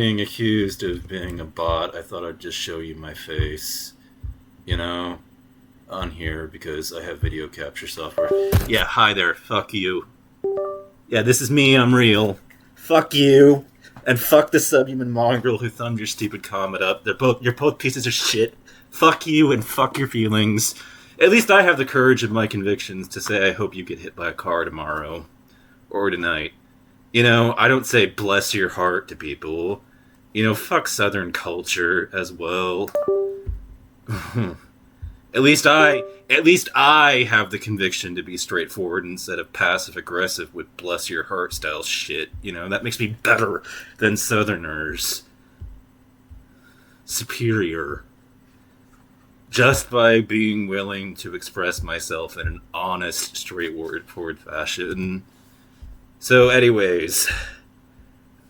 Being accused of being a bot, I thought I'd just show you my face, you know, on here because I have video capture software. Yeah, hi there, fuck you. Yeah, this is me, I'm real. Fuck you. And fuck the subhuman mongrel who thumbed your stupid comment up. You're both pieces of shit. Fuck you and fuck your feelings. At least I have the courage of my convictions to say I hope you get hit by a car tomorrow. Or tonight. You know, I don't say bless your heart to people. You know, fuck Southern culture as well. At least I have the conviction to be straightforward instead of passive aggressive with bless your heart style shit. You know, that makes me better than Southerners. Superior. Just by being willing to express myself in an honest, straightforward fashion. So, anyways,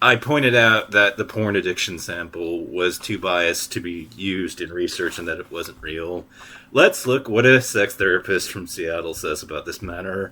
I pointed out that the porn addiction sample was too biased to be used in research and that it wasn't real. Let's look what a sex therapist from Seattle says about this matter.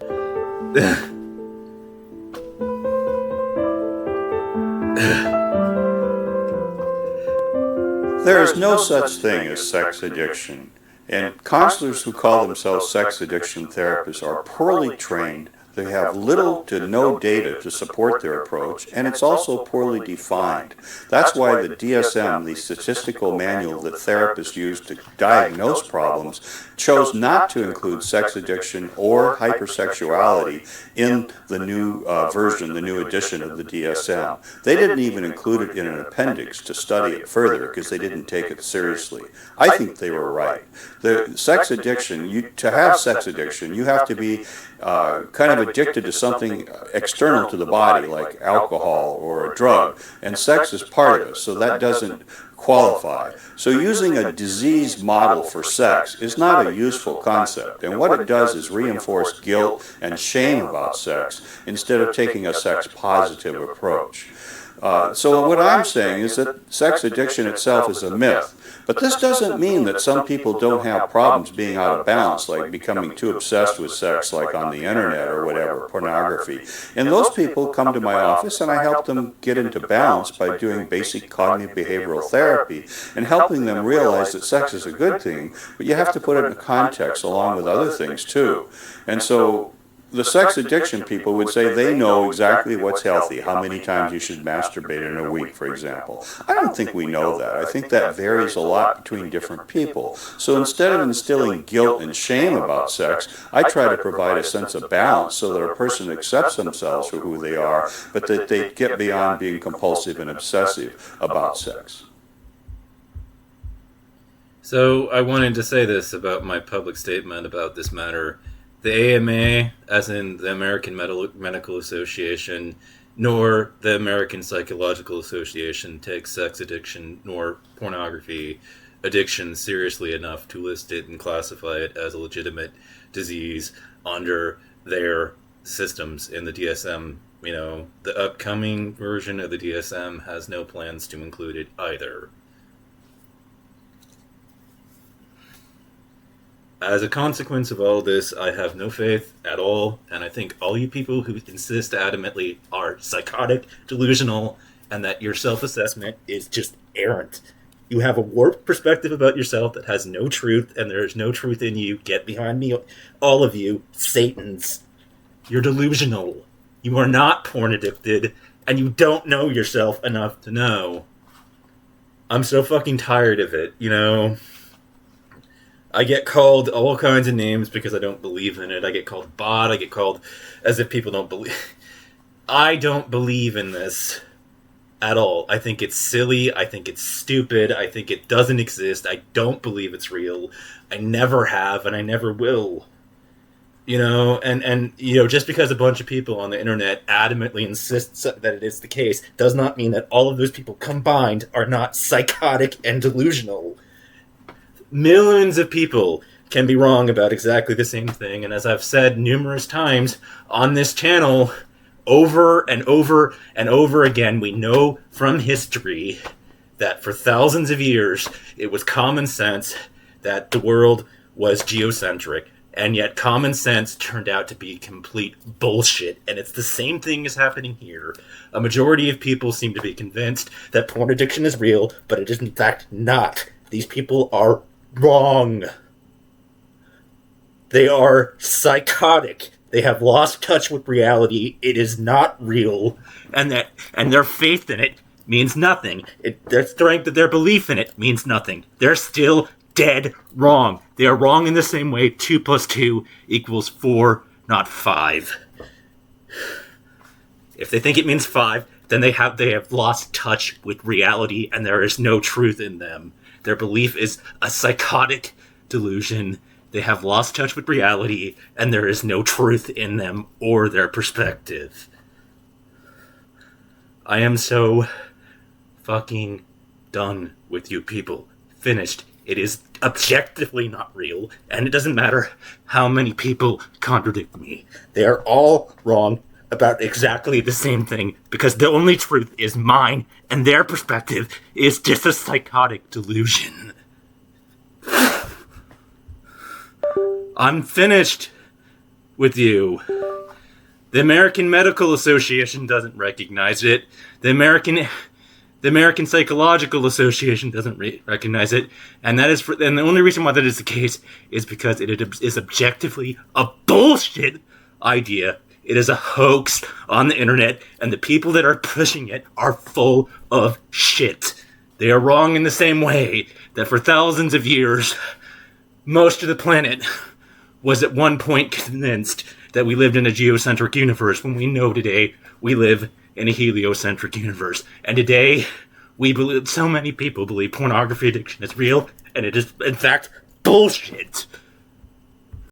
There is no such thing as sex addiction, and counselors who call themselves sex addiction therapists are poorly trained. They have little to no data to support their approach, and it's also poorly defined. That's why the DSM, the statistical manual that therapists use to diagnose problems, chose not to include sex addiction or hypersexuality in the new version, the new edition of the DSM. They didn't even include it in an appendix to study it further because they didn't take it seriously. I think they were right. The sex addiction, to have sex addiction, you have to be kind of addicted to something external to the body, like alcohol or a drug, and sex is part of it, so that doesn't qualify. So using a disease model for sex is not a useful concept, and what it does is reinforce guilt and shame about sex instead of taking a sex-positive approach. So what I'm saying is that sex addiction itself is a myth. But this doesn't mean that some people don't have problems being out of balance, like becoming too obsessed with sex, like on the internet or whatever, pornography. And those people come to my office and I help them get into balance by doing basic cognitive behavioral therapy and helping them realize that sex is a good thing, but you have to put it in context along with other things too. And so the sex addiction people would say they know exactly what's healthy, how many times you should masturbate in a week, for example. I don't think we know that. I think that varies a lot between different people. So instead of instilling guilt and shame about sex, I try to provide a sense of balance so that a person accepts themselves for who they are, but that they get beyond being compulsive and obsessive about sex. So I wanted to say this about my public statement about this matter. The AMA, as in the American Medical Association, nor the American Psychological Association takes sex addiction nor pornography addiction seriously enough to list it and classify it as a legitimate disease under their systems in the DSM. You know, the upcoming version of the DSM has no plans to include it either. As a consequence of all this, I have no faith at all, and I think all you people who insist adamantly are psychotic, delusional, and that your self-assessment is just errant. You have a warped perspective about yourself that has no truth, and there is no truth in you. Get behind me, all of you, Satans. You're delusional. You are not porn addicted, and you don't know yourself enough to know. I'm so fucking tired of it, you know? I get called all kinds of names because I don't believe in it. I get called bot. I get called as if people don't believe. I don't believe in this at all. I think it's silly. I think it's stupid. I think it doesn't exist. I don't believe it's real. I never have, and I never will. You know, and you know, just because a bunch of people on the internet adamantly insist that it is the case does not mean that all of those people combined are not psychotic and delusional. Millions of people can be wrong about exactly the same thing, and as I've said numerous times on this channel, over and over and over again, we know from history that for thousands of years, it was common sense that the world was geocentric, And yet common sense turned out to be complete bullshit. And it's the same thing is happening here. A majority of people seem to be convinced that porn addiction is real, but it is in fact not. These people are wrong. They are psychotic. They have lost touch with reality. It is not real. And their faith in it means nothing. Their strength of their belief in it means nothing. They're still dead wrong. They are wrong in the same way 2 + 2 = 4, not 5. If they think it means 5, then they have lost touch with reality, and there is no truth in them. Their belief is a psychotic delusion. They have lost touch with reality, and there is no truth in them or their perspective. I am so fucking done with you people. Finished. It is objectively not real, and it doesn't matter how many people contradict me. They are all wrong about exactly the same thing, because the only truth is mine, and their perspective is just a psychotic delusion. I'm finished with you. The American Medical Association doesn't recognize it. The American Psychological Association doesn't recognize it, and the only reason why that is the case is because it is objectively a bullshit idea. It is a hoax on the internet, and the people that are pushing it are full of shit. They are wrong in the same way that for thousands of years, most of the planet was at one point convinced that we lived in a geocentric universe, when we know today we live in a heliocentric universe. And today, so many people believe pornography addiction is real, and it is, in fact, bullshit.